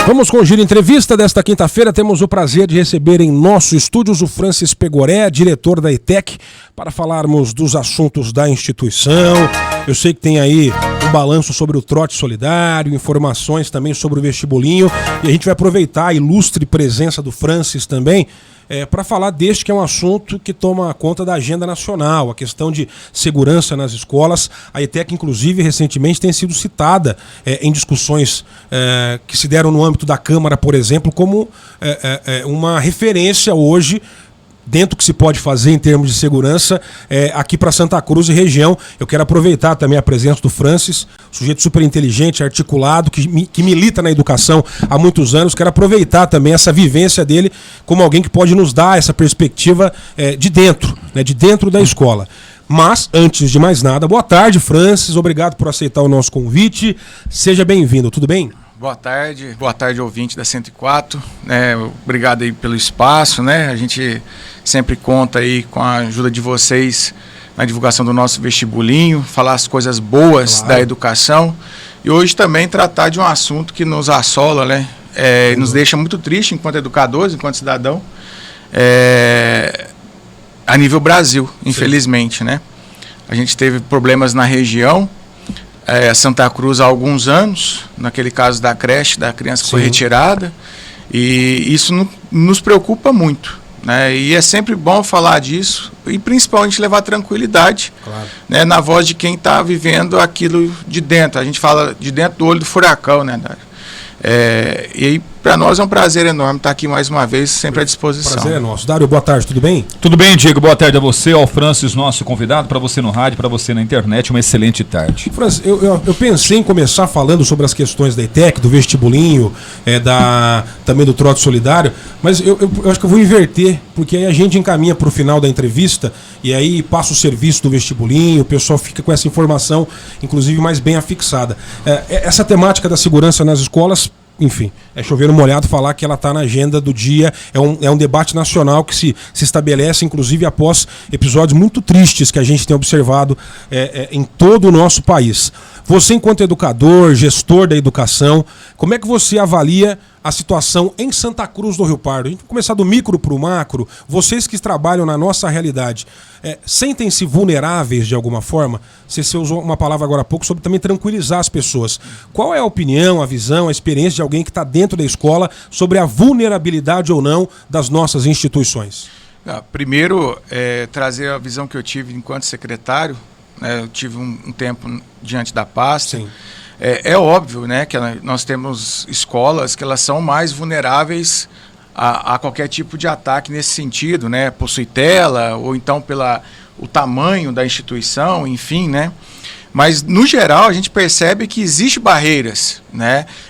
Vamos com o Giro Entrevista desta quinta-feira. Temos o prazer de receber em nosso estúdio o Francis Pegoré, diretor da ETEC, para falarmos dos assuntos da instituição. Eu sei que tem aí um balanço sobre o trote solidário, informações também sobre o vestibulinho, e a gente vai aproveitar a ilustre presença do Francis também para falar deste que é um assunto que toma conta da agenda nacional, a questão de segurança nas escolas. A ETEC, inclusive, recentemente tem sido citada em discussões que se deram no âmbito da Câmara, por exemplo, como uma referência hoje dentro do que se pode fazer em termos de segurança aqui para Santa Cruz e região. Eu quero aproveitar também a presença do Francis, sujeito super inteligente, articulado, que milita na educação há muitos anos. Quero aproveitar também essa vivência dele como alguém que pode nos dar essa perspectiva de dentro da escola. Mas, antes de mais nada, boa tarde, Francis. Obrigado por aceitar o nosso convite. Seja bem-vindo, tudo bem? Boa tarde, ouvinte da 104, obrigado aí pelo espaço, a gente sempre conta aí com a ajuda de vocês na divulgação do nosso vestibulinho, falar as coisas boas da educação e hoje também tratar de um assunto que nos assola, nos deixa muito triste enquanto educadores, enquanto cidadão, a nível Brasil, infelizmente, A gente teve problemas na região, Santa Cruz há alguns anos, naquele caso da creche, da criança que foi retirada, e isso nos preocupa muito, e é sempre bom falar disso e principalmente levar tranquilidade, na voz de quem está vivendo aquilo de dentro. A gente fala de dentro do olho do furacão, Dário? E aí, para nós é um prazer enorme estar aqui mais uma vez, sempre à disposição. Prazer é nosso. Dário, boa tarde, tudo bem? Tudo bem, Diego, boa tarde a você, ao Francis, nosso convidado, para você no rádio, para você na internet, uma excelente tarde. Francis, eu pensei em começar falando sobre as questões da ETEC, do vestibulinho, também do trote solidário, mas eu acho que eu vou inverter, porque aí a gente encaminha para o final da entrevista e aí passa o serviço do vestibulinho, o pessoal fica com essa informação, inclusive, mais bem afixada. Essa temática da segurança nas escolas, enfim, é chover no molhado falar que ela está na agenda do dia. É um debate nacional que se estabelece, inclusive, após episódios muito tristes que a gente tem observado em todo o nosso país. Você, enquanto educador, gestor da educação, como é que você avalia a situação em Santa Cruz do Rio Pardo? A gente vai começar do micro para o macro. Vocês que trabalham na nossa realidade, sentem-se vulneráveis de alguma forma? Você usou uma palavra agora há pouco sobre também tranquilizar as pessoas. Qual é a opinião, a visão, a experiência de alguém que está dentro da escola sobre a vulnerabilidade ou não das nossas instituições? Primeiro, trazer a visão que eu tive enquanto secretário. Eu tive um tempo diante da pasta. Sim. É óbvio, que nós temos escolas que elas são mais vulneráveis a qualquer tipo de ataque nesse sentido, possui tela ou então o tamanho da instituição, enfim, Mas, no geral, a gente percebe que existem barreiras,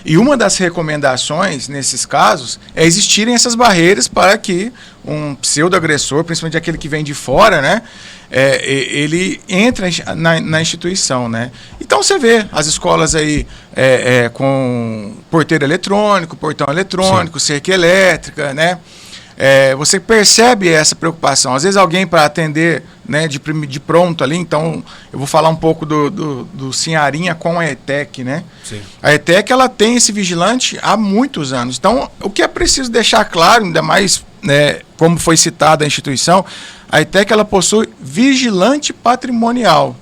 E uma das recomendações, nesses casos, é existirem essas barreiras para que um pseudo-agressor, principalmente aquele que vem de fora, ele entra na instituição, Então, você vê as escolas aí com porteiro eletrônico, portão eletrônico, cerca elétrica, você percebe essa preocupação. Às vezes alguém para atender de pronto ali, então eu vou falar um pouco do Sinharinha com a ETEC. Sim. A ETEC ela tem esse vigilante há muitos anos. Então, o que é preciso deixar claro, ainda mais como foi citada a instituição, a ETEC ela possui vigilante patrimonial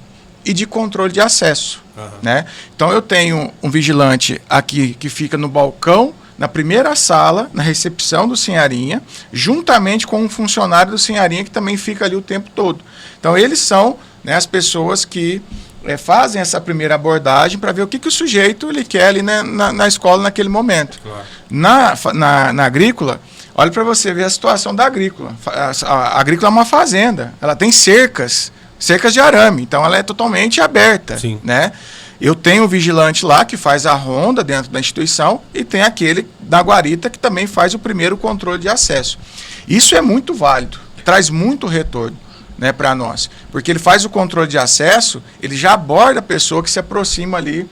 e de controle de acesso. Uhum. Então, eu tenho um vigilante aqui que fica no balcão, na primeira sala, na recepção do Sinharinha, juntamente com um funcionário do Sinharinha que também fica ali o tempo todo. Então, eles são as pessoas que fazem essa primeira abordagem para ver o que o sujeito ele quer ali na escola naquele momento. Claro. Na agrícola, olha para você ver a situação da agrícola. A agrícola é uma fazenda, ela tem cercas de arame, então ela é totalmente aberta. Sim. Eu tenho um vigilante lá que faz a ronda dentro da instituição e tem aquele da guarita que também faz o primeiro controle de acesso. Isso é muito válido, traz muito retorno para nós, porque ele faz o controle de acesso, ele já aborda a pessoa que se aproxima ali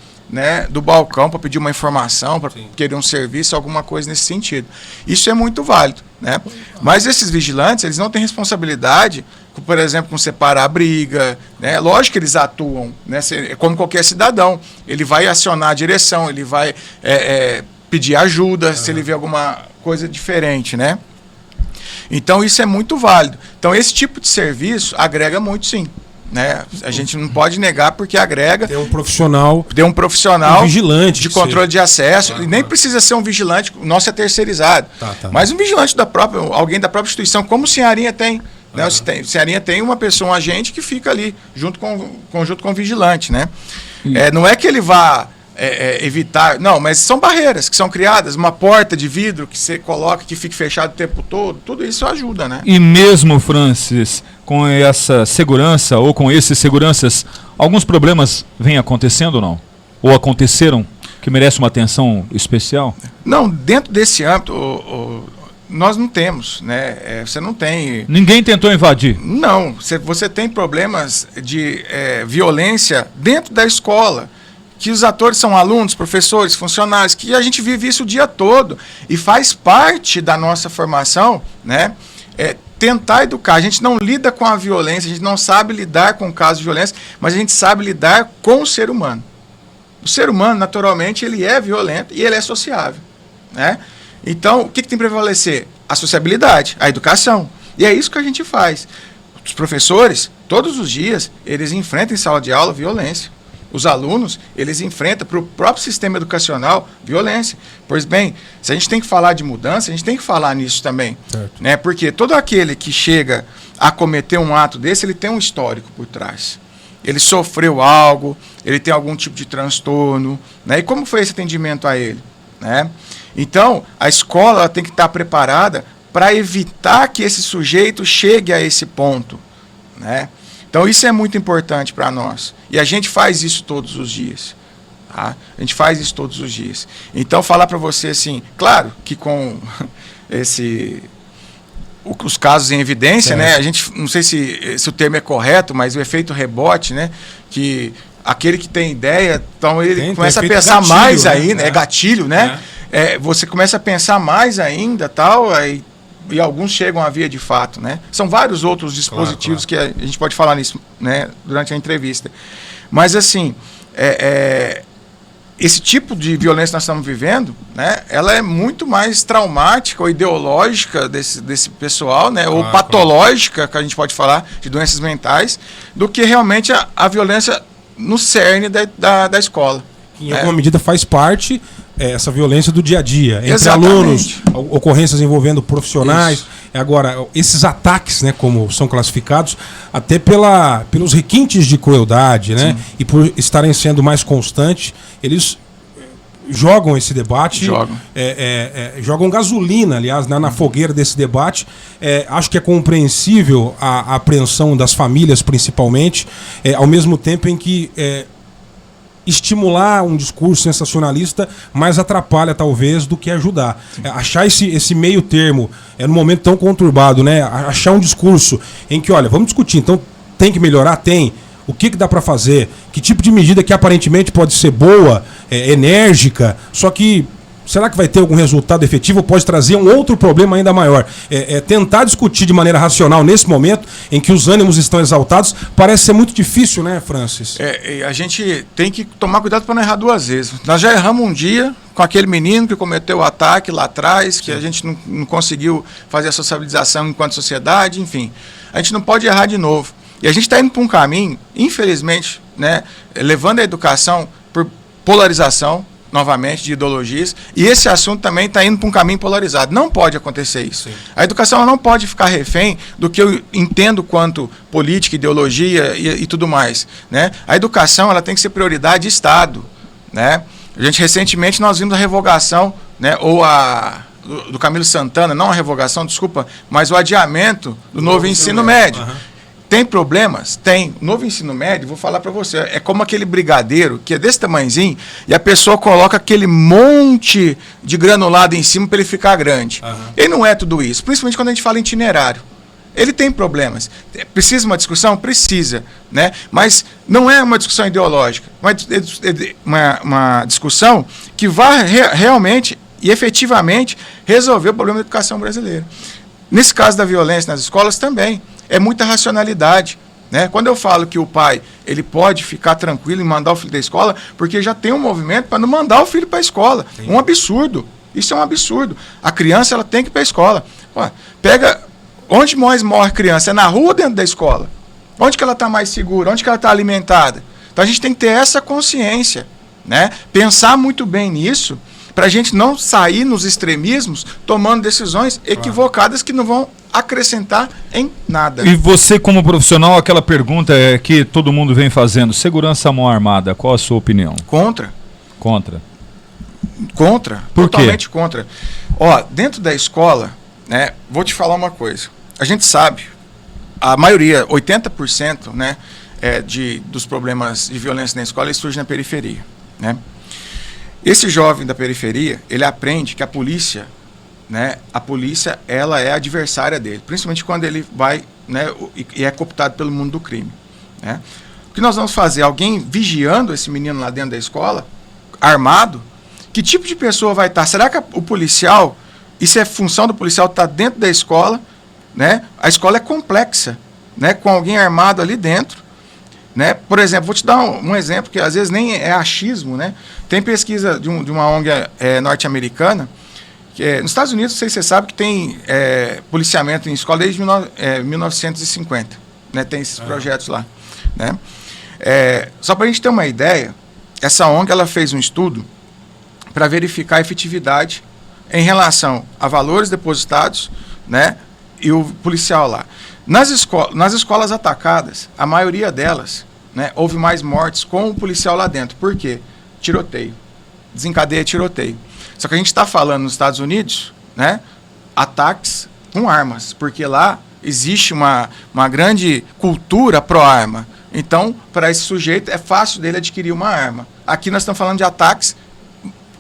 do balcão para pedir uma informação, para querer um serviço, alguma coisa nesse sentido. Isso é muito válido. Mas esses vigilantes, eles não têm responsabilidade, por exemplo, com separar a briga, Lógico que eles atuam, como qualquer cidadão. Ele vai acionar a direção, ele vai pedir ajuda, se ele vê alguma coisa diferente, né? Então isso é muito válido. Então esse tipo de serviço agrega muito, sim. Né? A gente não pode negar porque agrega. Tem um profissional. Um vigilante de controle de acesso. E nem precisa ser um vigilante, o nosso é terceirizado. Mas um vigilante alguém da própria instituição, como o Senharinha tem. Né? O Senharinha tem uma pessoa, um agente que fica ali junto com o vigilante. Né? Não é que ele vá evitar. Não, mas são barreiras que são criadas, uma porta de vidro que você coloca que fique fechado o tempo todo, tudo isso ajuda, né? E mesmo, Francis, com essa segurança ou com esses seguranças, alguns problemas vêm acontecendo ou não? Ou aconteceram que merecem uma atenção especial? Não, dentro desse âmbito, nós não temos, né? Você não tem... Ninguém tentou invadir? Não, você tem problemas de violência dentro da escola, que os atores são alunos, professores, funcionários, que a gente vive isso o dia todo e faz parte da nossa formação, né? Tentar educar. A gente não lida com a violência, a gente não sabe lidar com casos de violência, mas a gente sabe lidar com o ser humano. O ser humano, naturalmente, ele é violento e ele é sociável, né? Então, o que tem que prevalecer? A sociabilidade, a educação. E é isso que a gente faz. Os professores, todos os dias, eles enfrentam em sala de aula violência. Os alunos, eles enfrentam para o próprio sistema educacional violência. Pois bem, se a gente tem que falar de mudança, a gente tem que falar nisso também. Né? Porque todo aquele que chega a cometer um ato desse, ele tem um histórico por trás. Ele sofreu algo, ele tem algum tipo de transtorno. Né? E como foi esse atendimento a ele? Né? Então, a escola ela tem que estar preparada para evitar que esse sujeito chegue a esse ponto. Né? Então, isso é muito importante para nós. E a gente faz isso todos os dias. Tá? A gente faz isso todos os dias. Então, falar para você assim, claro que com os casos em evidência, né? A gente, não sei se o termo é correto, mas o efeito rebote, né? Que aquele que tem ideia, então ele começa a pensar gatilho, mais aí, né? É gatilho, né? Você começa a pensar mais ainda, tal, aí, e alguns chegam à via de fato, né? São vários outros dispositivos que a gente pode falar nisso, né, durante a entrevista. Mas, assim, esse tipo de violência que nós estamos vivendo, né, ela é muito mais traumática ou ideológica desse pessoal, né, ou patológica, que a gente pode falar, de doenças mentais, do que realmente a violência no cerne da escola. Em alguma medida faz parte essa violência do dia a dia, entre Exatamente. alunos, ocorrências envolvendo profissionais. Agora, esses ataques, né, como são classificados, até pelos requintes de crueldade, né, e por estarem sendo mais constantes, eles jogam esse debate, jogam gasolina, aliás, na fogueira desse debate. Acho que é compreensível a apreensão das famílias, principalmente, ao mesmo tempo em que estimular um discurso sensacionalista mais atrapalha, talvez, do que ajudar. Achar esse meio termo, num momento tão conturbado, né? Achar um discurso em que, olha, vamos discutir, então tem que melhorar? Tem. O que dá para fazer? Que tipo de medida que aparentemente pode ser boa, enérgica, só que será que vai ter algum resultado efetivo ou pode trazer um outro problema ainda maior? Tentar discutir de maneira racional nesse momento em que os ânimos estão exaltados parece ser muito difícil, né, Francis? A gente tem que tomar cuidado para não errar duas vezes. Nós já erramos um dia com aquele menino que cometeu o ataque lá atrás, que a gente não conseguiu fazer a sociabilização enquanto sociedade, enfim. A gente não pode errar de novo. E a gente está indo para um caminho, infelizmente, né, levando a educação por polarização, novamente, de ideologias, e esse assunto também está indo para um caminho polarizado. Não pode acontecer isso. Sim. A educação ela não pode ficar refém do que eu entendo quanto política, ideologia e tudo mais. Né? A educação ela tem que ser prioridade de Estado. Né? Recentemente, nós vimos a revogação, né, ou do Camilo Santana, não a revogação, desculpa, mas o adiamento do novo ensino médio. Tem problemas? Tem. Novo ensino médio, vou falar para você, é como aquele brigadeiro que é desse tamanhozinho e a pessoa coloca aquele monte de granulado em cima para ele ficar grande. Ele não é tudo isso, principalmente quando a gente fala em itinerário. Ele tem problemas. Precisa de uma discussão? Precisa. Né? Mas não é uma discussão ideológica, uma discussão que vai realmente e efetivamente resolver o problema da educação brasileira. Nesse caso da violência nas escolas também. É muita racionalidade, Né? Quando eu falo que o pai ele pode ficar tranquilo em mandar o filho da escola, porque já tem um movimento para não mandar o filho para a escola. Sim. Um absurdo. Isso é um absurdo. A criança ela tem que ir para a escola. Pô, pega onde mais morre criança? É na rua ou dentro da escola? Onde que ela está mais segura? Onde que ela está alimentada? Então a gente tem que ter essa consciência, né? Pensar muito bem nisso, para a gente não sair nos extremismos tomando decisões equivocadas que não vão acrescentar em nada. E você, como profissional, aquela pergunta que todo mundo vem fazendo: segurança à mão armada, qual a sua opinião? Contra. Contra. Contra. Por totalmente quê? Contra. Ó, dentro da escola, né, vou te falar uma coisa. A gente sabe, a maioria, 80%, né, dos problemas de violência na escola surge na periferia, né? Esse jovem da periferia, ele aprende que a polícia, né, ela é adversária dele, principalmente quando ele vai, né, e é cooptado pelo mundo do crime, né? O que nós vamos fazer? Alguém vigiando esse menino lá dentro da escola, armado? Que tipo de pessoa vai estar? Será que o policial, isso é função do policial estar dentro da escola, né? A escola é complexa, né, com alguém armado ali dentro, né? Por exemplo, vou te dar um exemplo que às vezes nem é achismo, né? Tem pesquisa de uma ONG norte-americana, que nos Estados Unidos, não sei se você sabe, que tem policiamento em escola desde 1950, né? Tem esses projetos lá, né? Só para a gente ter uma ideia, essa ONG ela fez um estudo para verificar a efetividade em relação a valores depositados, né, e o policial lá. Nas escolas atacadas, a maioria delas, né, houve mais mortes com o policial lá dentro. Por quê? Tiroteio. Desencadeia tiroteio. Só que a gente está falando nos Estados Unidos, né, ataques com armas, porque lá existe uma grande cultura pró-arma. Então, para esse sujeito, é fácil dele adquirir uma arma. Aqui nós estamos falando de ataques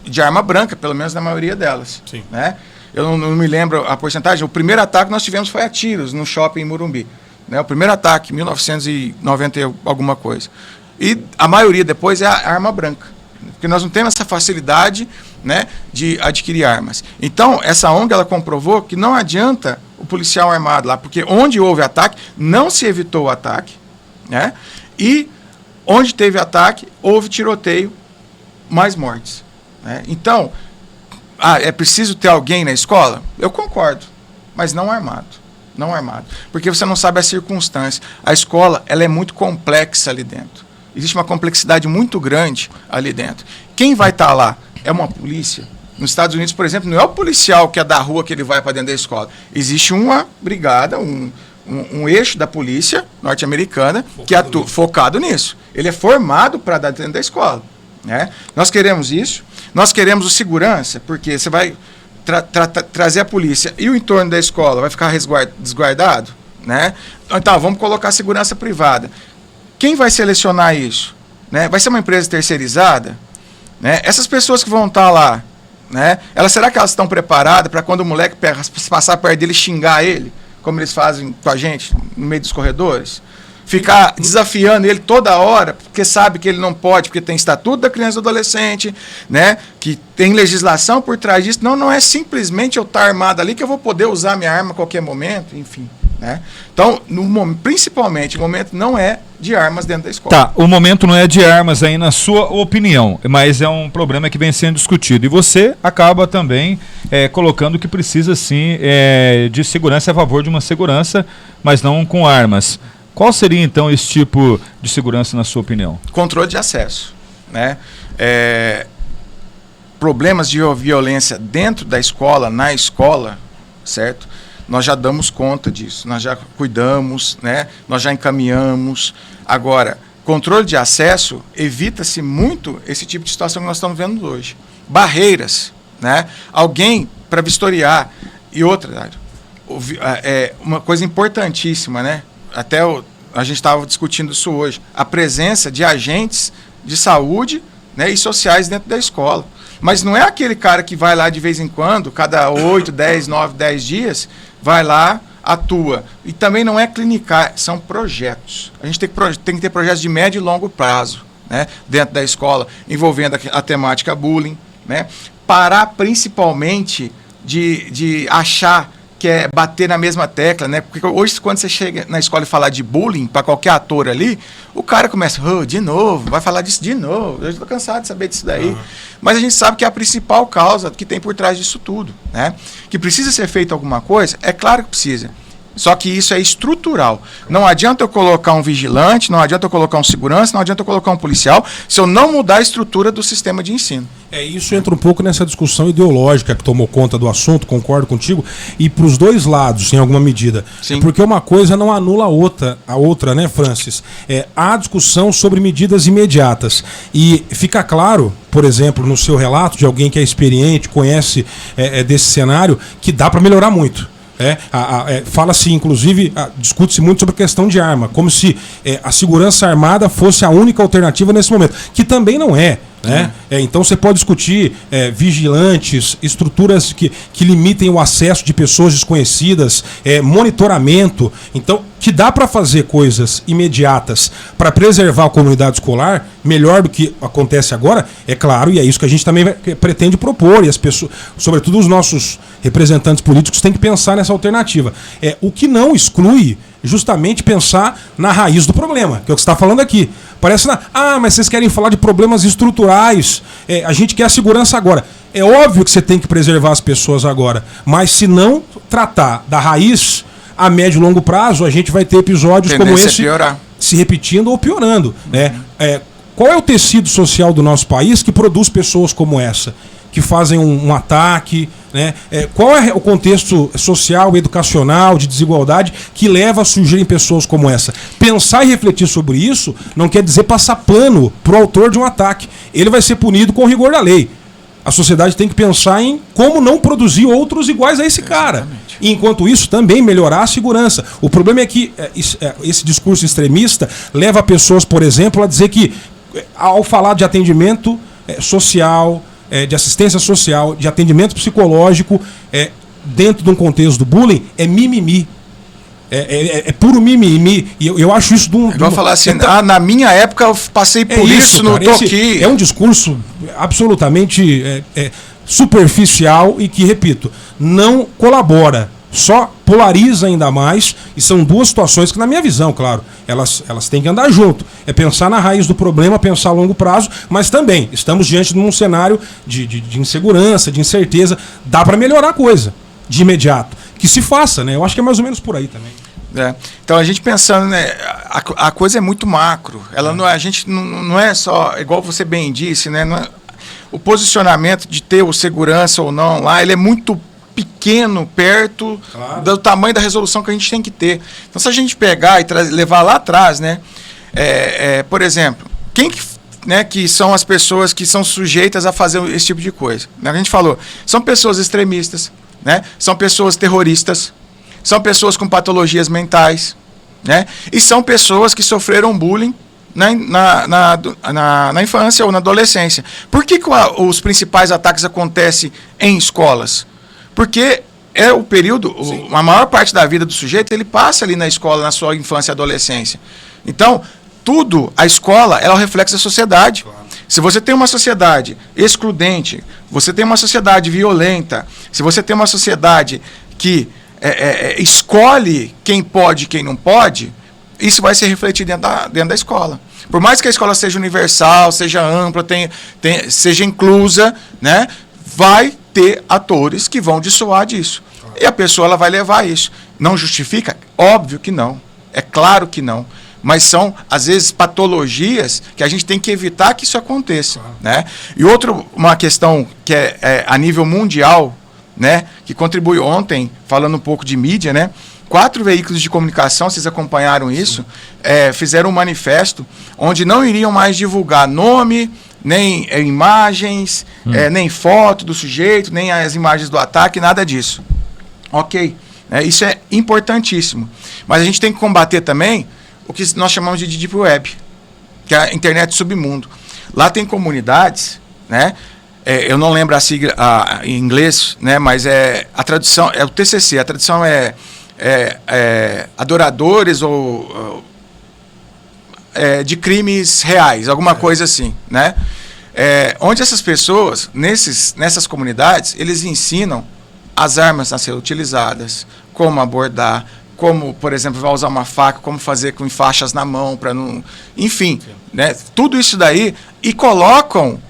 de arma branca, pelo menos na maioria delas. Sim. Né? Eu não me lembro a porcentagem. O primeiro ataque que nós tivemos foi a tiros no shopping em Morumbi. Né? O primeiro ataque, 1990 e alguma coisa. E a maioria depois é a arma branca. Porque nós não temos essa facilidade, né, de adquirir armas. Então, essa ONG ela comprovou que não adianta o policial armado lá, porque onde houve ataque, não se evitou o ataque, né? E onde teve ataque, houve tiroteio, mais mortes. Né? Então, é preciso ter alguém na escola? Eu concordo, mas não armado. Não armado. Porque você não sabe a circunstância. A escola ela é muito complexa ali dentro. Existe uma complexidade muito grande ali dentro. Quem vai estar lá? É uma polícia? Nos Estados Unidos, por exemplo, não é o policial que é da rua que ele vai para dentro da escola. Existe uma brigada, um eixo da polícia norte-americana que atua focado nisso. Ele é formado para dar dentro da escola. Né? Nós queremos isso. Nós queremos o segurança, porque você vai trazer a polícia e o entorno da escola vai ficar desguardado, né? Então, vamos colocar segurança privada. Quem vai selecionar isso? Né? Vai ser uma empresa terceirizada? Né? Essas pessoas que vão estar lá, né? Será que elas estão preparadas para quando o moleque passar perto dele xingar ele, como eles fazem com a gente no meio dos corredores? Ficar desafiando ele toda hora, porque sabe que ele não pode, porque tem estatuto da criança e do adolescente, né? Que tem legislação por trás disso. Não é simplesmente eu estar armado ali que eu vou poder usar minha arma a qualquer momento, enfim. Né? Então, principalmente, o momento não é de armas dentro da escola. Tá, o momento não é de armas aí na sua opinião, mas é um problema que vem sendo discutido. E você acaba também colocando que precisa, sim, de segurança, a favor de uma segurança, mas não com armas. Qual seria, então, esse tipo de segurança, na sua opinião? Controle de acesso. Né? Problemas de violência dentro da escola, na escola, certo? Nós já damos conta disso, nós já cuidamos, né? Nós já encaminhamos. Agora, controle de acesso, evita-se muito esse tipo de situação que nós estamos vendo hoje. Barreiras, né? Alguém para vistoriar. E outra, uma coisa importantíssima, né? Até a gente estava discutindo isso hoje, a presença de agentes de saúde, né, e sociais dentro da escola. Mas não é aquele cara que vai lá de vez em quando, cada 8, 10, 9, 10 dias, vai lá, atua. E também não é clinicar, são projetos. A gente tem que ter projetos de médio e longo prazo, né, dentro da escola, envolvendo a temática bullying, né, parar principalmente de achar quer bater na mesma tecla, né? Porque hoje, quando você chega na escola e falar de bullying para qualquer ator ali, o cara começa, de novo, vai falar disso de novo. Eu estou cansado de saber disso daí. Mas a gente sabe que é a principal causa que tem por trás disso tudo, né? Que precisa ser feito alguma coisa, é claro que precisa. Só que isso é estrutural. Não adianta eu colocar um vigilante, não adianta eu colocar um segurança, não adianta eu colocar um policial, se eu não mudar a estrutura do sistema de ensino. Isso entra um pouco nessa discussão ideológica que tomou conta do assunto, concordo contigo, e para os dois lados, em alguma medida. Sim. Porque uma coisa não anula a outra, né, Francis? Há discussão sobre medidas imediatas. E fica claro, por exemplo, no seu relato de alguém que é experiente, conhece desse cenário, que dá para melhorar muito. Fala-se, inclusive, discute-se muito sobre a questão de arma, como se a segurança armada fosse a única alternativa nesse momento, que também não é. Né? Então você pode discutir vigilantes, estruturas que limitem o acesso de pessoas desconhecidas, monitoramento. Então, que dá para fazer coisas imediatas para preservar a comunidade escolar, melhor do que acontece agora, é claro, e é isso que a gente também pretende propor, e as pessoas, sobretudo os nossos representantes políticos, têm que pensar nessa alternativa. O que não exclui justamente pensar na raiz do problema, que é o que você está falando aqui. Parece, mas vocês querem falar de problemas estruturais, a gente quer a segurança agora. É óbvio que você tem que preservar as pessoas agora, mas se não tratar da raiz, a médio e longo prazo, a gente vai ter episódios como esse se repetindo ou piorando. Qual é o tecido social do nosso país que produz pessoas como essa? Que fazem um ataque, né? Qual é o contexto social, educacional, de desigualdade que leva a surgirem pessoas como essa? Pensar e refletir sobre isso não quer dizer passar pano para o autor de um ataque. Ele vai ser punido com o rigor da lei. A sociedade tem que pensar em como não produzir outros iguais a esse cara. E, enquanto isso, também melhorar a segurança. O problema é que esse discurso extremista leva pessoas, por exemplo, a dizer que, ao falar de atendimento social, de assistência social, de atendimento psicológico, dentro de um contexto do bullying, é mimimi. É puro mimimi. E eu acho isso de um... Vamos falar assim, na minha época eu passei por isso, não tô aqui. É um discurso absolutamente superficial e que, repito, não colabora. Só polariza ainda mais, e são duas situações que, na minha visão, claro, elas têm que andar junto. É pensar na raiz do problema, pensar a longo prazo, mas também estamos diante de um cenário de insegurança, de incerteza. Dá para melhorar a coisa, de imediato. Que se faça, né? Eu acho que é mais ou menos por aí também. Então a gente pensando, né, a coisa é muito macro. Ela não, a gente não é só, igual você bem disse, né? O posicionamento de ter o segurança ou não lá, ele é muito pequeno, perto do tamanho da resolução que a gente tem que ter. Então, se a gente pegar e levar lá atrás, né, por exemplo, quem que são as pessoas que são sujeitas a fazer esse tipo de coisa? A gente falou, são pessoas extremistas, né, são pessoas terroristas, são pessoas com patologias mentais, né, e são pessoas que sofreram bullying na infância ou na adolescência. Por que os principais ataques acontecem em escolas? Porque é o período, a maior parte da vida do sujeito, ele passa ali na escola, na sua infância e adolescência. Então, a escola, ela é o reflexo da sociedade. Claro. Se você tem uma sociedade excludente, você tem uma sociedade violenta, se você tem uma sociedade que escolhe quem pode e quem não pode, isso vai se refletir dentro da escola. Por mais que a escola seja universal, seja ampla, seja inclusa, né, vai ter atores que vão dissuar disso. E a pessoa ela vai levar isso. Não justifica? Óbvio que não. É claro que não. Mas são, às vezes, patologias que a gente tem que evitar que isso aconteça. Né? E uma questão que é a nível mundial, né, que contribui ontem, falando um pouco de mídia, né, 4 veículos de comunicação, vocês acompanharam isso, fizeram um manifesto onde não iriam mais divulgar nome, nem imagens, nem foto do sujeito, nem as imagens do ataque, nada disso. Ok, isso é importantíssimo. Mas a gente tem que combater também o que nós chamamos de Deep Web, que é a internet submundo. Lá tem comunidades, né? Eu não lembro a sigla em inglês, né? Mas a tradução é o TCC, a tradução é adoradores ou de crimes reais, alguma coisa assim, né? Onde essas pessoas, nessas comunidades, eles ensinam as armas a serem utilizadas, como abordar, como, por exemplo, vai usar uma faca, como fazer com faixas na mão, para não... Enfim, né? Tudo isso daí, e colocam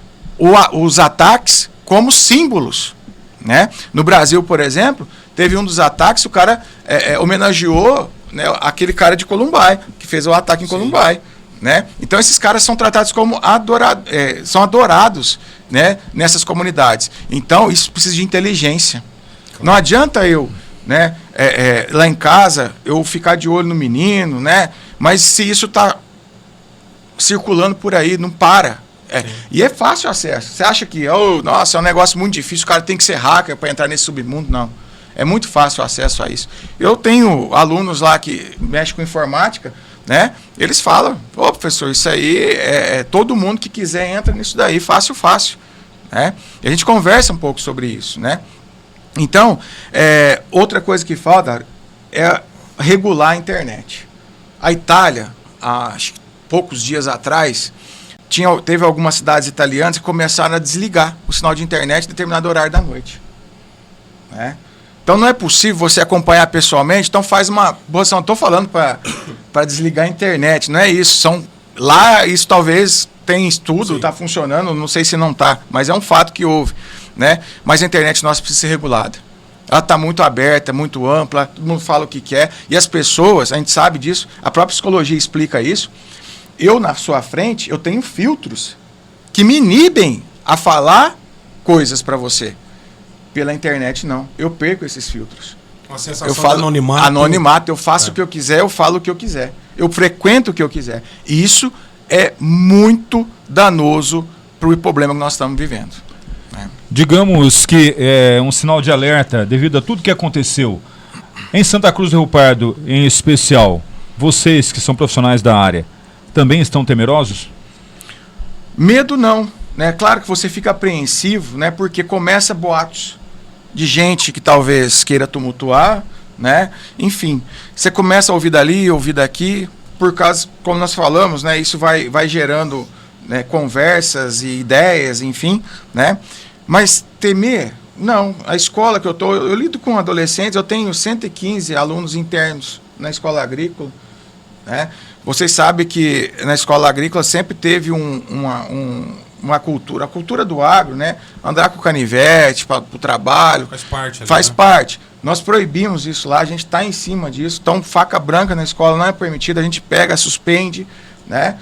os ataques como símbolos, né? No Brasil, por exemplo, teve um dos ataques, o cara homenageou, né, aquele cara de Columbai, que fez o ataque em Columbai, né? Então esses caras são tratados como são adorados, né, nessas comunidades. Então isso precisa de inteligência. Não adianta eu, né, lá em casa, eu ficar de olho no menino, né? Mas se isso está circulando por aí, não para. E é fácil o acesso. Você acha que, nossa, é um negócio muito difícil, o cara tem que ser hacker para entrar nesse submundo? Não. É muito fácil o acesso a isso. Eu tenho alunos lá que mexem com informática, né? Eles falam, professor, isso aí todo mundo que quiser entra nisso daí, fácil, né? E a gente conversa um pouco sobre isso, né? Então, outra coisa que falta é regular a internet. A Itália, há poucos dias atrás, teve algumas cidades italianas que começaram a desligar o sinal de internet em determinado horário da noite, né? Então não é possível você acompanhar pessoalmente, então faz uma... Não estou falando para desligar a internet, não é isso. Lá isso talvez tem estudo, está funcionando, não sei se não está, mas é um fato que houve, né? Mas a internet nossa precisa ser regulada. Ela está muito aberta, muito ampla, todo mundo fala o que quer, e as pessoas, a gente sabe disso, a própria psicologia explica isso. Eu, na sua frente, eu tenho filtros que me inibem a falar coisas para você. Pela internet, não. Eu perco esses filtros. Uma sensação eu falo de anonimato. Anonimato, eu faço o que eu quiser, eu falo o que eu quiser. Eu frequento o que eu quiser. E isso é muito danoso para o problema que nós estamos vivendo. Né? Digamos que é um sinal de alerta devido a tudo que aconteceu. Em Santa Cruz do Rio Pardo, em especial, vocês que são profissionais da área, também estão temerosos? Medo não. Né? Claro que você fica apreensivo, né? Porque começa boatos de gente que talvez queira tumultuar, né? Enfim, você começa a ouvir dali, ouvir daqui, por causa, como nós falamos, né? Isso vai gerando, né, conversas e ideias, enfim, né? Mas temer, não. A escola que eu lido com adolescentes, eu tenho 115 alunos internos na escola agrícola, né? Vocês sabem que na escola agrícola sempre teve uma cultura, a cultura do agro, né? Andar com canivete para o trabalho. Faz parte. Faz parte. Nós proibimos isso lá, a gente está em cima disso. Então, faca branca na escola não é permitida, a gente pega, suspende, né?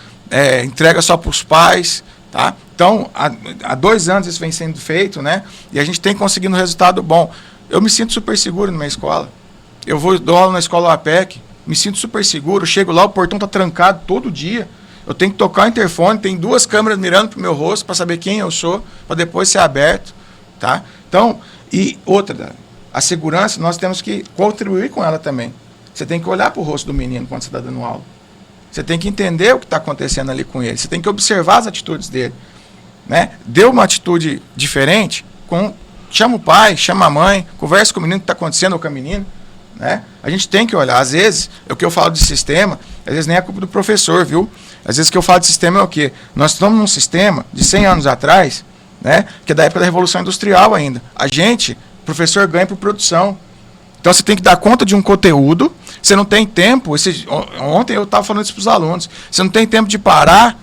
Entrega só para os pais, tá? Então, há 2 anos isso vem sendo feito, né? E a gente tem conseguido um resultado bom. Eu me sinto super seguro na minha escola. Eu dou aula na escola APEC, me sinto super seguro, chego lá, o portão está trancado todo dia. Eu tenho que tocar o interfone, tem 2 câmeras mirando para o meu rosto para saber quem eu sou, para depois ser aberto, tá? Então, e outra, a segurança, nós temos que contribuir com ela também. Você tem que olhar para o rosto do menino quando você está dando aula. Você tem que entender o que está acontecendo ali com ele. Você tem que observar as atitudes dele, né? Deu uma atitude diferente, chama o pai, chama a mãe, conversa com o menino o que está acontecendo ou com a menina, né? A gente tem que olhar. Às vezes, o que eu falo de sistema, às vezes nem é culpa do professor, viu? Às vezes o que eu falo de sistema é o quê? Nós estamos num sistema de 100 anos atrás, né, que é da época da Revolução Industrial ainda. A gente, professor, ganha por produção. Então você tem que dar conta de um conteúdo, você não tem tempo, ontem eu estava falando isso para os alunos, você não tem tempo de parar,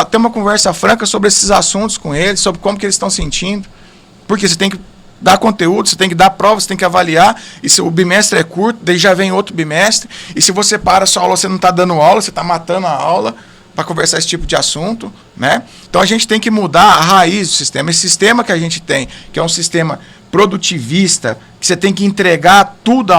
ter uma conversa franca sobre esses assuntos com eles, sobre como que eles estão sentindo, porque você tem que dar conteúdo, você tem que dar prova, você tem que avaliar, e se o bimestre é curto, daí já vem outro bimestre, e se você para a sua aula, você não está dando aula, você está matando a aula para conversar esse tipo de assunto, né? Então a gente tem que mudar a raiz do sistema. Esse sistema que a gente tem, que é um sistema produtivista, que você tem que entregar tudo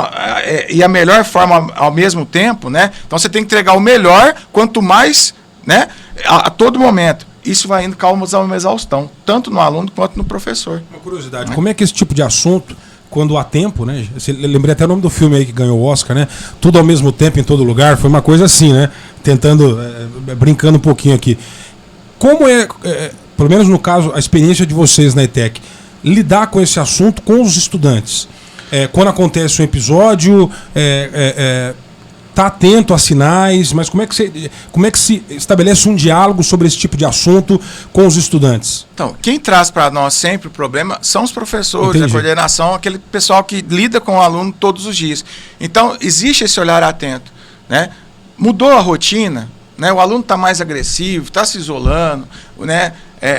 e a melhor forma ao mesmo tempo, né? Então você tem que entregar o melhor, quanto mais, né? A todo momento. Isso vai indo causar uma exaustão, tanto no aluno quanto no professor. Uma curiosidade, como é que esse tipo de assunto, quando há tempo, né? Lembrei até o nome do filme aí que ganhou o Oscar, né? Tudo ao mesmo tempo, em todo lugar, foi uma coisa assim, né? Tentando, brincando um pouquinho aqui. Como pelo menos no caso, a experiência de vocês na ETEC, lidar com esse assunto com os estudantes? Quando acontece um episódio, tá atento a sinais, mas como é que se estabelece um diálogo sobre esse tipo de assunto com os estudantes? Então, quem traz para nós sempre o problema são os professores, Entendi. a coordenação, aquele pessoal que lida com o aluno todos os dias. Então, existe esse olhar atento, né? Mudou a rotina, né? O aluno está mais agressivo, está se isolando, né?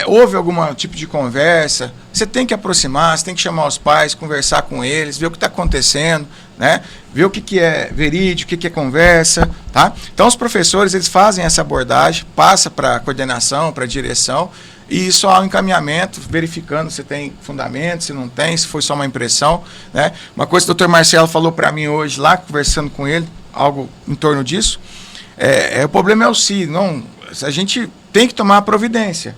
Houve algum tipo de conversa, você tem que aproximar, você tem que chamar os pais, conversar com eles, ver o que está acontecendo, né? Ver o que é verídico, o que é conversa, tá? Então os professores, eles fazem essa abordagem, passa para a coordenação, para a direção, e isso há um encaminhamento, verificando se tem fundamento, se não tem, se foi só uma impressão, né? Uma coisa que o Dr. Marcelo falou para mim hoje lá, conversando com ele, algo em torno disso, o problema é o se, não, a gente tem que tomar a providência.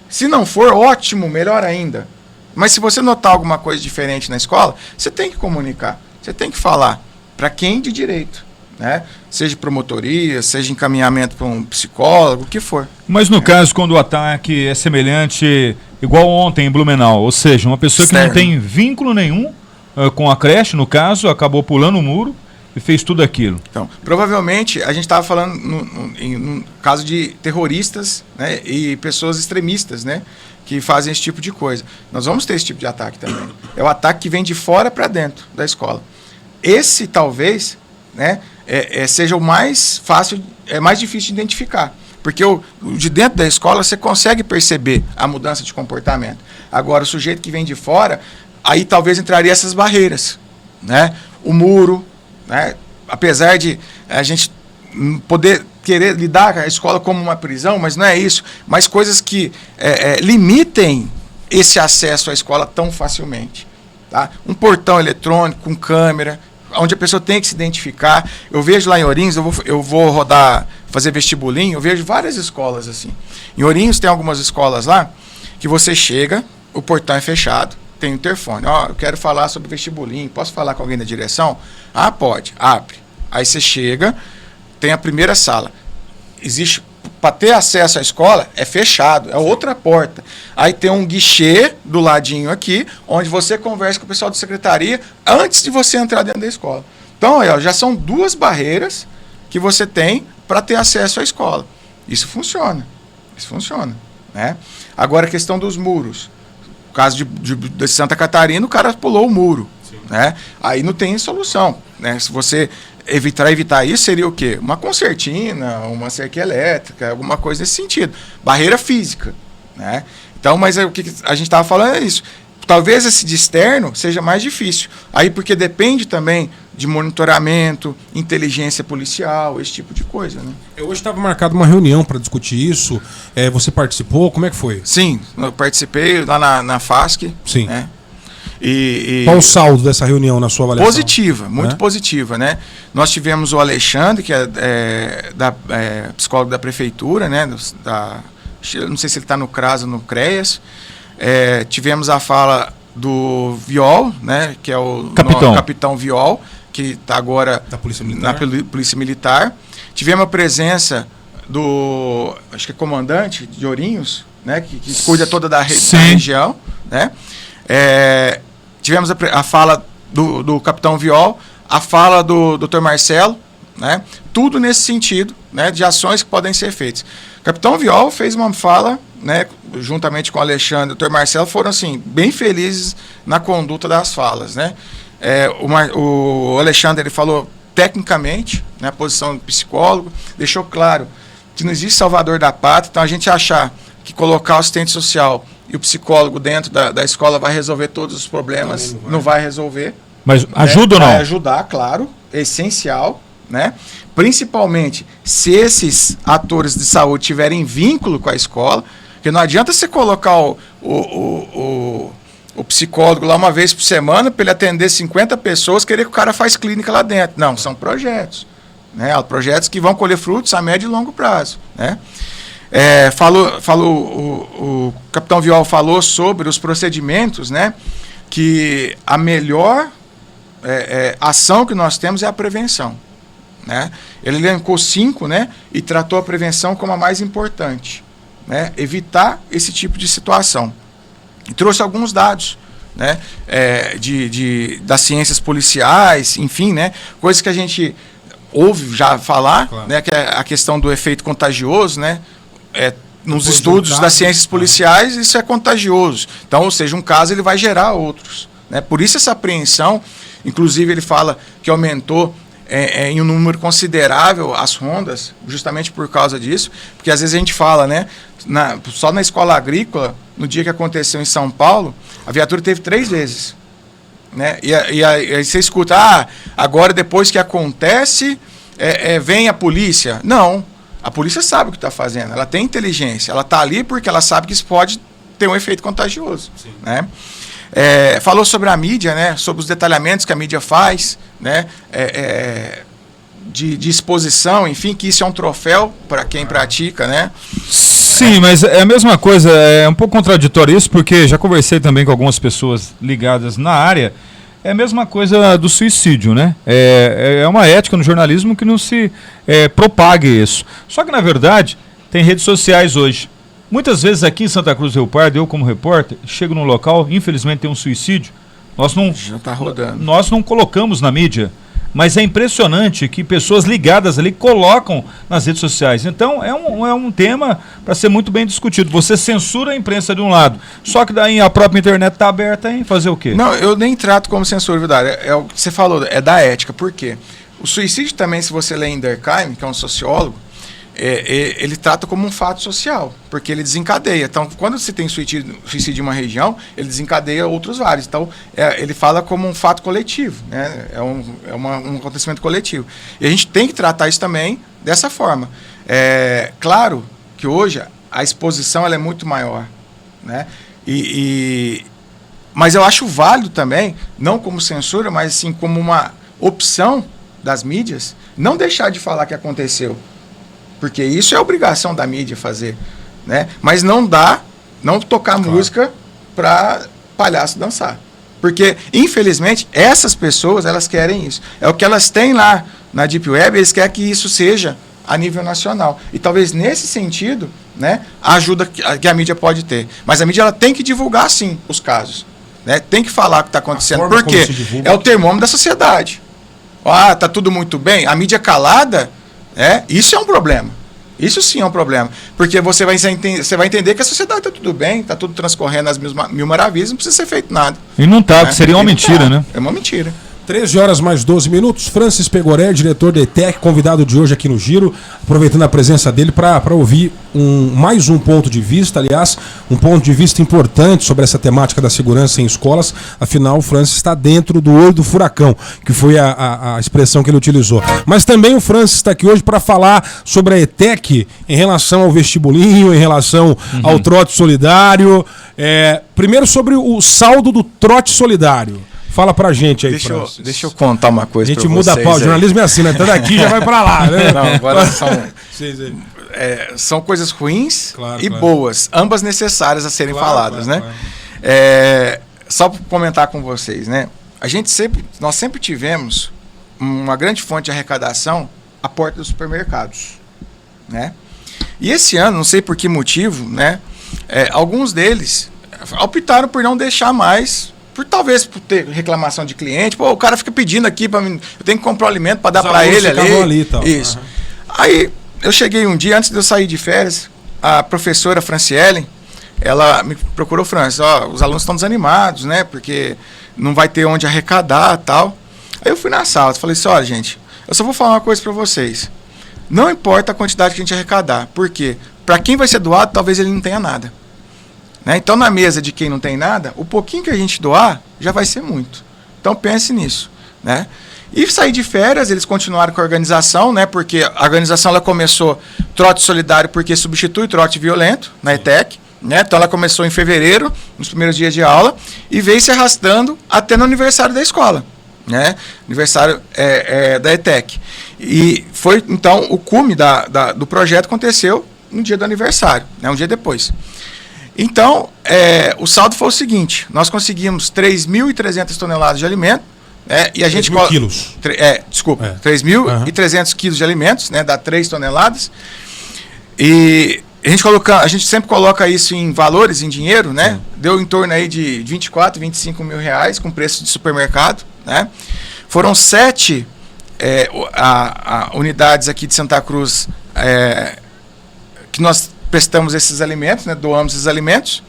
Se não for, ótimo, melhor ainda. Mas se você notar alguma coisa diferente na escola, você tem que comunicar, você tem que falar para quem de direito, né? Seja promotoria, seja encaminhamento para um psicólogo, o que for. Mas no caso, quando o ataque é semelhante, igual ontem em Blumenau, ou seja, uma pessoa que não tem vínculo nenhum com a creche, no caso, acabou pulando o muro e fez tudo aquilo. Então, provavelmente, a gente estava falando no caso de terroristas, né, e pessoas extremistas, né, que fazem esse tipo de coisa. Nós vamos ter esse tipo de ataque também. É o ataque que vem de fora para dentro da escola. Esse, talvez, né, seja o mais fácil, mais difícil de identificar. Porque o de dentro da escola você consegue perceber a mudança de comportamento. Agora, o sujeito que vem de fora, aí talvez entraria essas barreiras, né? O muro, né? Apesar de a gente poder querer lidar com a escola como uma prisão, mas não é isso. Mas coisas que limitem esse acesso à escola tão facilmente. Tá? Um portão eletrônico com câmera, onde a pessoa tem que se identificar. Eu vejo lá em Ourinhos, eu vou rodar, fazer vestibulinho, eu vejo várias escolas assim. Em Ourinhos tem algumas escolas lá que você chega, o portão é fechado, tem um interfone. Ó, eu quero falar sobre vestibulinho, posso falar com alguém da direção? Ah, pode, abre. Aí você chega, tem a primeira sala. Existe, para ter acesso à escola, é fechado, é outra porta. Aí tem um guichê do ladinho aqui, onde você conversa com o pessoal da secretaria antes de você entrar dentro da escola. Então, aí, ó, já são duas barreiras que você tem para ter acesso à escola. Isso funciona, né? Agora, a questão dos muros. No caso de Santa Catarina, o cara pulou o muro, né? Aí não tem solução, né? Se você evitar isso, seria o quê? Uma concertina, uma cerca elétrica, alguma coisa nesse sentido. Barreira física, né? Então, mas o que a gente estava falando é isso. Talvez esse de externo seja mais difícil. Aí, porque depende também de monitoramento, inteligência policial, esse tipo de coisa, né? Hoje estava marcada uma reunião para discutir isso. Você participou? Como é que foi? Sim, eu participei lá na FASC. Sim. Né? Qual o saldo dessa reunião na sua avaliação? Positiva, muito positiva, né? Nós tivemos o Alexandre, que é psicólogo da prefeitura, né? Não sei se ele está no CRAS ou no CREAS. Tivemos a fala do Viol, né? Que é o capitão Viol, que está agora da Polícia Militar. Na Polícia Militar. Tivemos a presença do, acho que é comandante de Ourinhos, né? Que cuida toda da região, né? Tivemos a fala do capitão Viol, a fala do Dr. Marcelo, né? Tudo nesse sentido, né? De ações que podem ser feitas. O capitão Viol fez uma fala, né? Juntamente com o Alexandre e o Dr. Marcelo, foram assim, bem felizes na conduta das falas, né? O Alexandre, ele falou tecnicamente, né? A posição do psicólogo, deixou claro que não existe salvador da pátria, então a gente achar que colocar o assistente social e o psicólogo dentro da escola vai resolver todos os problemas, não vai resolver. Mas ajuda ou não? Vai ajudar, claro, é essencial, né? Principalmente se esses atores de saúde tiverem vínculo com a escola, porque não adianta você colocar o psicólogo lá uma vez por semana para ele atender 50 pessoas, querer que o cara faz clínica lá dentro. Não, são projetos, né? Projetos que vão colher frutos a médio e longo prazo, né? O capitão Viol falou sobre os procedimentos, né? Que a melhor ação que nós temos é a prevenção, né? Ele elencou 5, né? E tratou a prevenção como a mais importante, né? Evitar esse tipo de situação. E trouxe alguns dados, né? Das ciências policiais, enfim, né? Coisas que a gente ouve já falar, Claro. né, que é a questão do efeito contagioso, né? Nos Depois estudos de um das caso, ciências policiais, isso é contagioso. Então, ou seja, um caso ele vai gerar outros, né? Por isso essa apreensão, inclusive ele fala que aumentou em um número considerável as rondas, justamente por causa disso, porque às vezes a gente fala, né, só na escola agrícola, no dia que aconteceu em São Paulo, a viatura teve 3 vezes. Né? E aí você escuta, agora depois que acontece, vem a polícia. Não, a polícia sabe o que está fazendo, ela tem inteligência, ela está ali porque ela sabe que isso pode ter um efeito contagioso. Né? Falou sobre a mídia, né? Sobre os detalhamentos que a mídia faz, né? De exposição, enfim, que isso é um troféu para quem pratica, né? Sim, mas é a mesma coisa, é um pouco contraditório isso, porque já conversei também com algumas pessoas ligadas na área, é a mesma coisa do suicídio, né? É uma ética no jornalismo que não se propague isso. Só que, na verdade, tem redes sociais hoje. Muitas vezes aqui em Santa Cruz do Rio Pardo, eu como repórter, chego num local, infelizmente tem um suicídio, Já está rodando. nós não colocamos na mídia. Mas é impressionante que pessoas ligadas ali colocam nas redes sociais. Então, é um tema para ser muito bem discutido. Você censura a imprensa de um lado, só que daí a própria internet está aberta em fazer o quê? Não, eu nem trato como censura, verdade. É o que você falou, é da ética. Por quê? O suicídio também, se você ler em Durkheim, que é um sociólogo, ele trata como um fato social, porque ele desencadeia. Então, quando você tem suicídio em uma região, ele desencadeia outros vários. Então, ele fala como um fato coletivo, né? Um acontecimento coletivo. E a gente tem que tratar isso também dessa forma. Claro que hoje a exposição ela é muito maior, né? Mas eu acho válido também, não como censura, mas sim como uma opção das mídias, não deixar de falar que aconteceu. Porque isso é obrigação da mídia fazer, né? Mas não tocar música para palhaço dançar. Porque, infelizmente, essas pessoas, elas querem isso. É o que elas têm lá na Deep Web, eles querem que isso seja a nível nacional. E talvez nesse sentido, né, a ajuda que a mídia pode ter. Mas a mídia ela tem que divulgar, sim, os casos. Né? Tem que falar o que está acontecendo. Porque é o termômetro da sociedade. Tá tudo muito bem. A mídia calada... isso é um problema. Isso sim é um problema. Porque você vai entender que a sociedade está tudo bem, está tudo transcorrendo as mil maravilhas, não precisa ser feito nada. E não está, seria uma mentira, né? É uma mentira. 13 horas mais 12 minutos. Francis Pegoré, diretor da ETEC, convidado de hoje aqui no Giro, aproveitando a presença dele para ouvir mais um ponto de vista, aliás, um ponto de vista importante sobre essa temática da segurança em escolas. Afinal, o Francis está dentro do olho do furacão, que foi a expressão que ele utilizou. Mas também o Francis está aqui hoje para falar sobre a ETEC em relação ao vestibulinho, em relação ao trote solidário. Primeiro sobre o saldo do trote solidário. Fala pra gente aí, Francis. Deixa eu contar uma coisa pra vocês. A gente muda a pauta, o jornalismo é assim, né? Tá daqui já vai pra lá, né? Não, agora são coisas ruins e boas, ambas necessárias a serem faladas, né? Claro. Só para comentar com vocês, né? Nós sempre tivemos uma grande fonte de arrecadação à porta dos supermercados, né? E esse ano, não sei por que motivo, né? Alguns deles optaram por não deixar mais... Talvez por ter reclamação de cliente, o cara fica pedindo aqui para mim, eu tenho que comprar um alimento para dar para ele ali e tal. Isso. Uhum. Aí eu cheguei um dia, antes de eu sair de férias, a professora Franciele, ela me procurou, Francis, os alunos estão desanimados, né, porque não vai ter onde arrecadar e tal. Aí eu fui na sala, falei assim, olha gente, eu só vou falar uma coisa para vocês, não importa a quantidade que a gente arrecadar, porque para quem vai ser doado, talvez ele não tenha nada. Né? Então, na mesa de quem não tem nada, o pouquinho que a gente doar já vai ser muito. Então, pense nisso. Né? E saí de férias, eles continuaram com a organização, né? Porque a organização ela começou trote solidário porque substitui trote violento na ETEC. Né? Então, ela começou em fevereiro, nos primeiros dias de aula, e veio se arrastando até no aniversário da escola. Né? Aniversário da ETEC. E foi, então, o cume do projeto aconteceu no dia do aniversário, né? Um dia depois. Então, o saldo foi o seguinte, nós conseguimos 3.300 toneladas de alimento, né, e a gente... 3.000 quilos. 3.300 quilos de alimentos, né, dá 3 toneladas, e a gente sempre coloca isso em valores, em dinheiro, né, deu em torno aí de 24, 25 mil reais, com preço de supermercado, né, foram 7 unidades aqui de Santa Cruz que nós prestamos esses alimentos, né, doamos esses alimentos.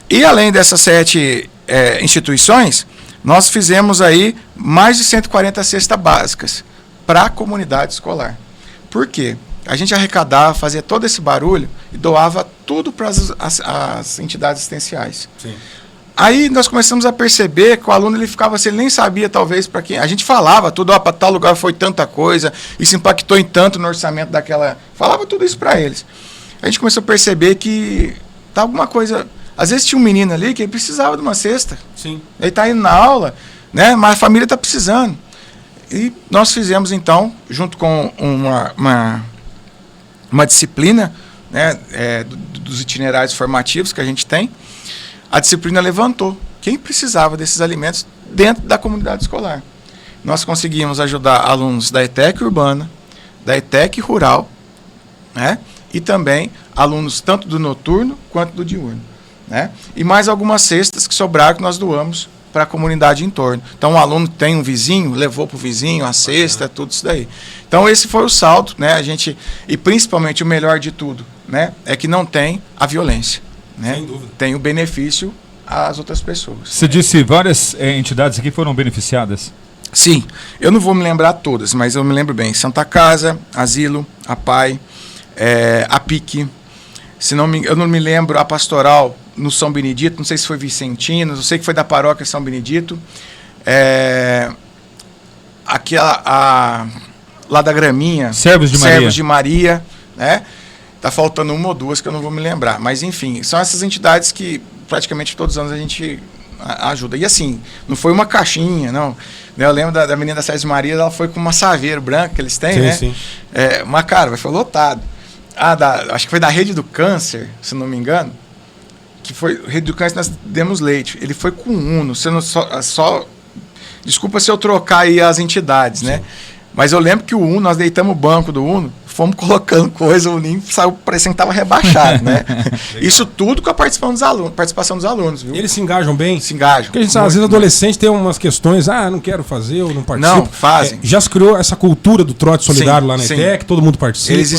E além dessas 7 instituições, nós fizemos aí mais de 140 cestas básicas para a comunidade escolar. Por quê? A gente arrecadava, fazia todo esse barulho e doava tudo para as entidades assistenciais. Sim. Aí nós começamos a perceber que o aluno ele ficava assim, ele nem sabia talvez para quem. A gente falava tudo, para tal lugar foi tanta coisa, isso impactou em tanto no orçamento daquela. Falava tudo isso para eles. A gente começou a perceber que tá alguma coisa. Às vezes tinha um menino ali que ele precisava de uma cesta. Sim. Ele está indo na aula, né? Mas a família está precisando. E nós fizemos então, junto com uma disciplina, né, dos itinerários formativos que a gente tem, a disciplina levantou quem precisava desses alimentos dentro da comunidade escolar. Nós conseguimos ajudar alunos da ETEC urbana, da ETEC rural, né, e também alunos tanto do noturno quanto do diurno, né, e mais algumas cestas que sobraram que nós doamos para a comunidade em torno. Então, um aluno tem um vizinho, levou para o vizinho a cesta, tudo isso daí. Então, esse foi o salto, né? E principalmente o melhor de tudo, né? É que não tem a violência, né? Sem dúvida. Tem o benefício às outras pessoas. Você disse várias entidades aqui foram beneficiadas? Sim, eu não vou me lembrar todas, mas eu me lembro bem. Santa Casa, Asilo, a PAI, a PIC, eu não me lembro, a Pastoral no São Benedito, não sei se foi Vicentino, eu sei que foi da paróquia São Benedito, lá da Graminha, Servos de Maria, né? Tá faltando uma ou duas que eu não vou me lembrar, mas enfim, são essas entidades que praticamente todos os anos a gente ajuda. E assim, não foi uma caixinha, não. Eu lembro da menina da Servos de Maria, ela foi com uma saveira branca que eles têm, sim, né? Sim. Uma cara, foi lotado. Acho que foi da Rede do Câncer, se não me engano, que foi Rede do Câncer, nós demos leite. Ele foi com Uno. Você não só desculpa se eu trocar aí as entidades, sim, né? Mas eu lembro que o Uno, nós deitamos o banco do Uno, fomos colocando coisa, o Ninho saiu parecendo que estava rebaixado, né? Isso tudo com a participação dos alunos, viu? Eles se engajam bem? Se engajam. Porque a gente, às vezes, adolescente tem umas questões, não quero fazer, ou não participo. Não, fazem. Já se criou essa cultura do trote solidário, sim, lá na ETEC, todo mundo participa. Eles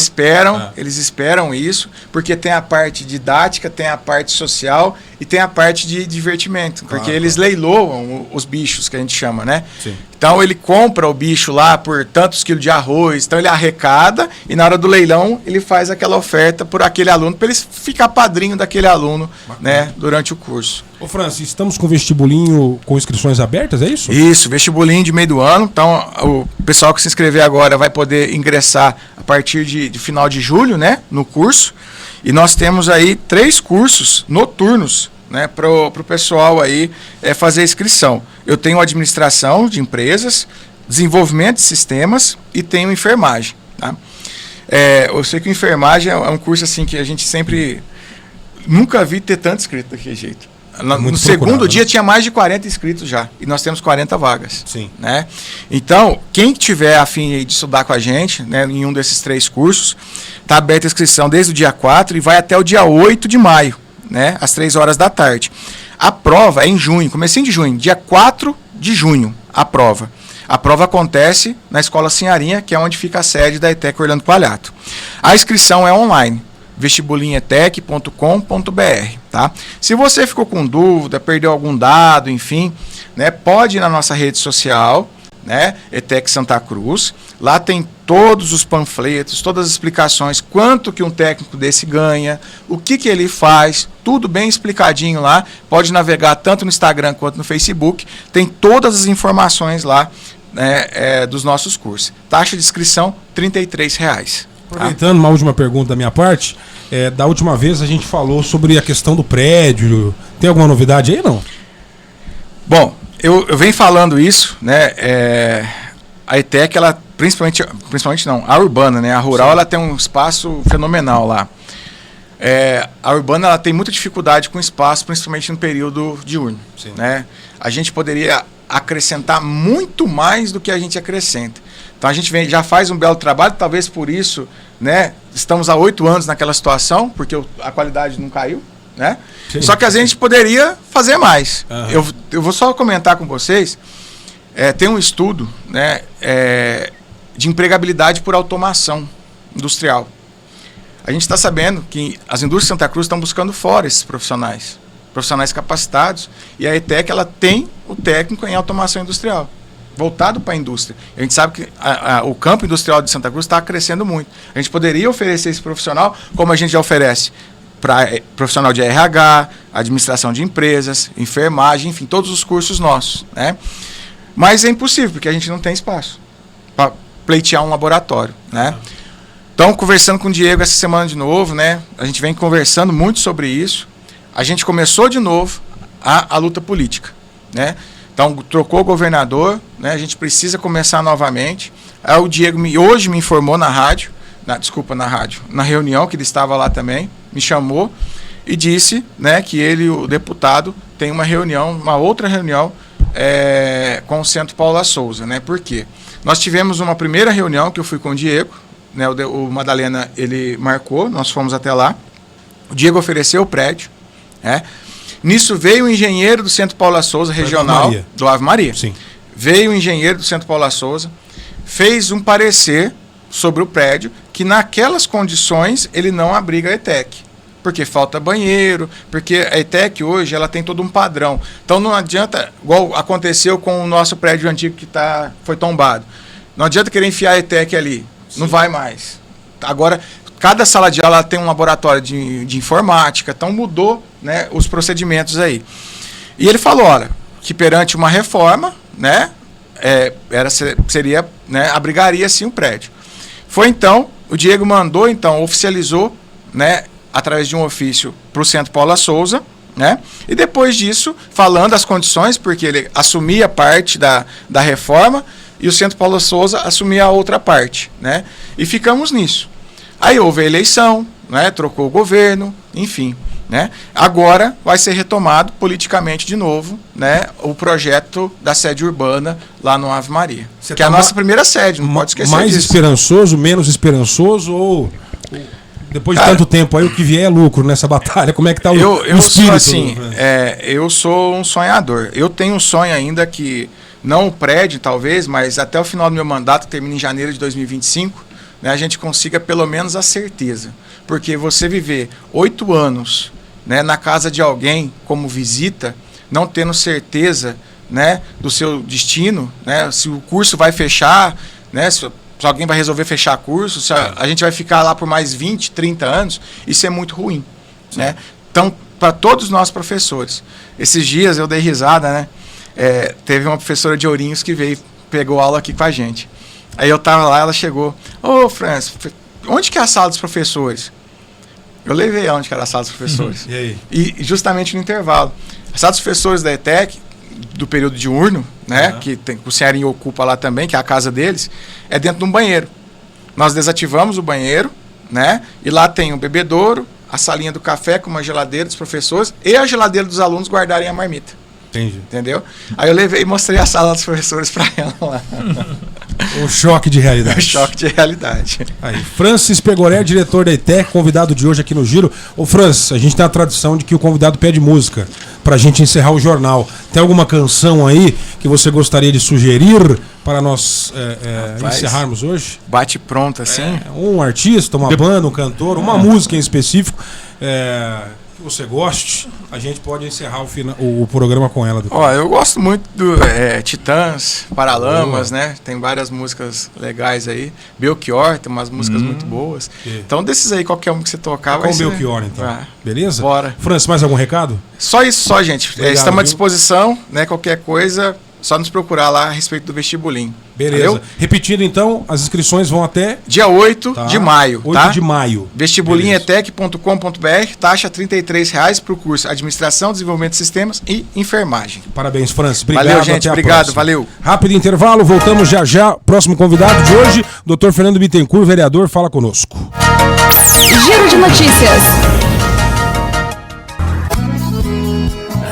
esperam isso, porque tem a parte didática, tem a parte social e tem a parte de divertimento, porque eles leiloam os bichos, que a gente chama, né? Sim. Então ele compra o bicho lá por tantos quilos de arroz, então ele arrecada e na hora do leilão ele faz aquela oferta por aquele aluno, para ele ficar padrinho daquele aluno, né, durante o curso. Ô Francis, estamos com vestibulinho com inscrições abertas, é isso? Isso, vestibulinho de meio do ano, então o pessoal que se inscrever agora vai poder ingressar a partir de final de julho, né, no curso, e nós temos aí 3 cursos noturnos, né, para o pessoal aí fazer a inscrição. Eu tenho administração de empresas, desenvolvimento de sistemas e tenho enfermagem. Tá? Eu sei que enfermagem é um curso assim que a gente sempre nunca vi ter tanto inscrito daquele jeito. No segundo dia, né, tinha mais de 40 inscritos já, e nós temos 40 vagas. Sim. Né? Então, quem tiver a fim de estudar com a gente, né, em um desses 3 cursos, está aberta a inscrição desde o dia 4 e vai até o dia 8 de maio. Né, às 3 horas da tarde. A prova é em junho, comecinho de junho, dia 4 de junho, a prova. A prova acontece na Escola Sinharinha, que é onde fica a sede da ETEC Orlando Palhato. A inscrição é online, vestibulinhetec.com.br, tá? Se você ficou com dúvida, perdeu algum dado, enfim, né, pode ir na nossa rede social, né, ETEC Santa Cruz. Lá tem todos os panfletos, todas as explicações, quanto que um técnico desse ganha, o que ele faz, tudo bem explicadinho lá. Pode navegar tanto no Instagram quanto no Facebook, tem todas as informações lá, né, dos nossos cursos. Taxa de inscrição, R$ 33,00. Aproveitando uma última pergunta da minha parte, da última vez a gente falou sobre a questão do prédio. Tem alguma novidade aí, não? Bom, eu venho falando isso, né? A ETEC, ela principalmente não, a urbana, né? A rural, sim, ela tem um espaço fenomenal lá. A urbana, ela tem muita dificuldade com espaço, principalmente no período diurno, né? A gente poderia acrescentar muito mais do que a gente acrescenta. Então a gente já faz um belo trabalho, talvez por isso, né? Estamos há 8 anos naquela situação, porque a qualidade não caiu, né? Sim. Só que a gente poderia fazer mais. Uhum. Eu vou só comentar com vocês. Tem um estudo, né, de empregabilidade por automação industrial. A gente está sabendo que as indústrias de Santa Cruz estão buscando fora esses profissionais capacitados, e a ETEC ela tem o técnico em automação industrial, voltado para a indústria. A gente sabe que o campo industrial de Santa Cruz está crescendo muito. A gente poderia oferecer esse profissional, como a gente já oferece para profissional de RH, administração de empresas, enfermagem, enfim, todos os cursos nossos, né? Mas é impossível, porque a gente não tem espaço para pleitear um laboratório, né? Então, conversando com o Diego essa semana de novo, né? A gente vem conversando muito sobre isso. A gente começou de novo a luta política, né? Então, trocou o governador, né? A gente precisa começar novamente. Aí o Diego hoje me informou na reunião, que ele estava lá também, me chamou e disse, né, que ele, o deputado, tem uma outra reunião com o Centro Paula Souza, né? Por quê? Nós tivemos uma primeira reunião que eu fui com o Diego, né? O Madalena, ele marcou, nós fomos até lá. O Diego ofereceu o prédio, né? Nisso veio o engenheiro do Centro Paula Souza, regional, do Ave Maria. Sim. Veio o engenheiro do Centro Paula Souza, fez um parecer sobre o prédio, que naquelas condições ele não abriga a ETEC. Porque falta banheiro, porque a ETEC hoje ela tem todo um padrão. Então não adianta, igual aconteceu com o nosso prédio antigo que foi tombado. Não adianta querer enfiar a ETEC ali. Sim. Não vai mais. Agora, cada sala de aula tem um laboratório de informática, então mudou, né, os procedimentos aí. E ele falou, olha, que perante uma reforma, né, seria, né, abrigaria sim o prédio. Foi então, o Diego mandou, então, oficializou, né, através de um ofício para o Centro Paula Souza, né, e depois disso, falando as condições, porque ele assumia parte da reforma e o Centro Paula Souza assumia a outra parte, né, e ficamos nisso. Aí houve a eleição, né, trocou o governo, enfim, né, agora vai ser retomado politicamente de novo, né, o projeto da sede urbana lá no Ave Maria, que é a nossa primeira sede, não pode esquecer mais disso. Esperançoso, menos esperançoso, ou depois de tanto tempo aí o que vier é lucro nessa batalha? Como é que está o espírito? Sou assim, eu sou um sonhador. Eu tenho um sonho ainda que, não o prédio talvez, mas até o final do meu mandato, que termina em janeiro de 2025, né, a gente consiga pelo menos a certeza. Porque você viver 8 anos, né, na casa de alguém como visita, não tendo certeza, né, do seu destino, né, se o curso vai fechar, né, se alguém vai resolver fechar curso, se a gente vai ficar lá por mais 20, 30 anos, isso é muito ruim, né? Então, para todos nós professores, esses dias eu dei risada, né? Teve uma professora de Ourinhos que pegou aula aqui com a gente. Aí eu tava lá, ela chegou, ô Francis, onde que é a sala dos professores? Eu levei ela onde que era a sala dos professores. E aí? E justamente no intervalo. A sala dos professores da ETEC, do período diurno, né, que o Cearinho ocupa lá também, que é a casa deles, é dentro de um banheiro. Nós desativamos o banheiro, né, e lá tem o bebedouro, a salinha do café com uma geladeira dos professores e a geladeira dos alunos guardarem a marmita. Entendi. Entendeu? Aí eu levei e mostrei a sala dos professores para ela lá. Um choque de realidade. Choque de realidade. Aí, Francis Pegoré, diretor da ETEC, convidado de hoje aqui no Giro. Ô Francis, a gente tem a tradição de que o convidado pede música pra gente encerrar o jornal. Tem alguma canção aí que você gostaria de sugerir para nós encerrarmos hoje? Bate pronto, assim? Um artista, uma banda, um cantor, uma música em específico que você goste, a gente pode encerrar o programa com ela. Ó, eu gosto muito do Titãs, Paralamas, né? Tem várias músicas legais aí. Belchior, tem umas músicas muito boas. Então, desses aí, qualquer um que você tocar vai ser... Com o Belchior, então. Beleza? Bora. Francis, mais algum recado? Só isso, gente. Obrigado, estamos à disposição, né? Qualquer coisa, só nos procurar lá a respeito do vestibulim. Beleza. Valeu? Repetindo, então, as inscrições vão até... Dia 8 de maio, 8 de maio. Vestibulimetec.com.br, taxa R$ 33,00 para o curso Administração, Desenvolvimento de Sistemas e Enfermagem. Parabéns, Francis. Obrigado. Valeu, gente. Obrigado. Valeu. Rápido intervalo, voltamos já já. Próximo convidado de hoje, Dr. Fernando Bittencourt, vereador, fala conosco. Giro de notícias.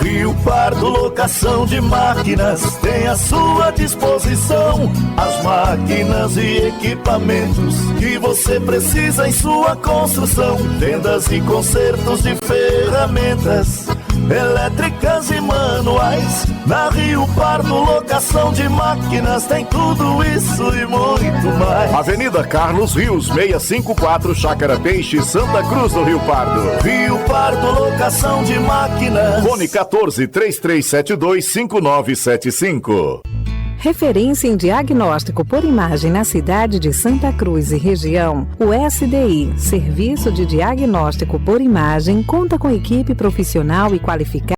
Rio Pardo Locação de Máquinas tem à sua disposição as máquinas e equipamentos que você precisa em sua construção, vendas e consertos de ferramentas, elétricas e manuais. Na Rio Pardo, locação de máquinas, tem tudo isso e muito mais. Avenida Carlos Rios, 654, Chácara Peixe, Santa Cruz do Rio Pardo. Rio Pardo, locação de máquinas. Fone 14-3372-5975. Referência em diagnóstico por imagem na cidade de Santa Cruz e região, o SDI, Serviço de Diagnóstico por Imagem, conta com equipe profissional e qualificada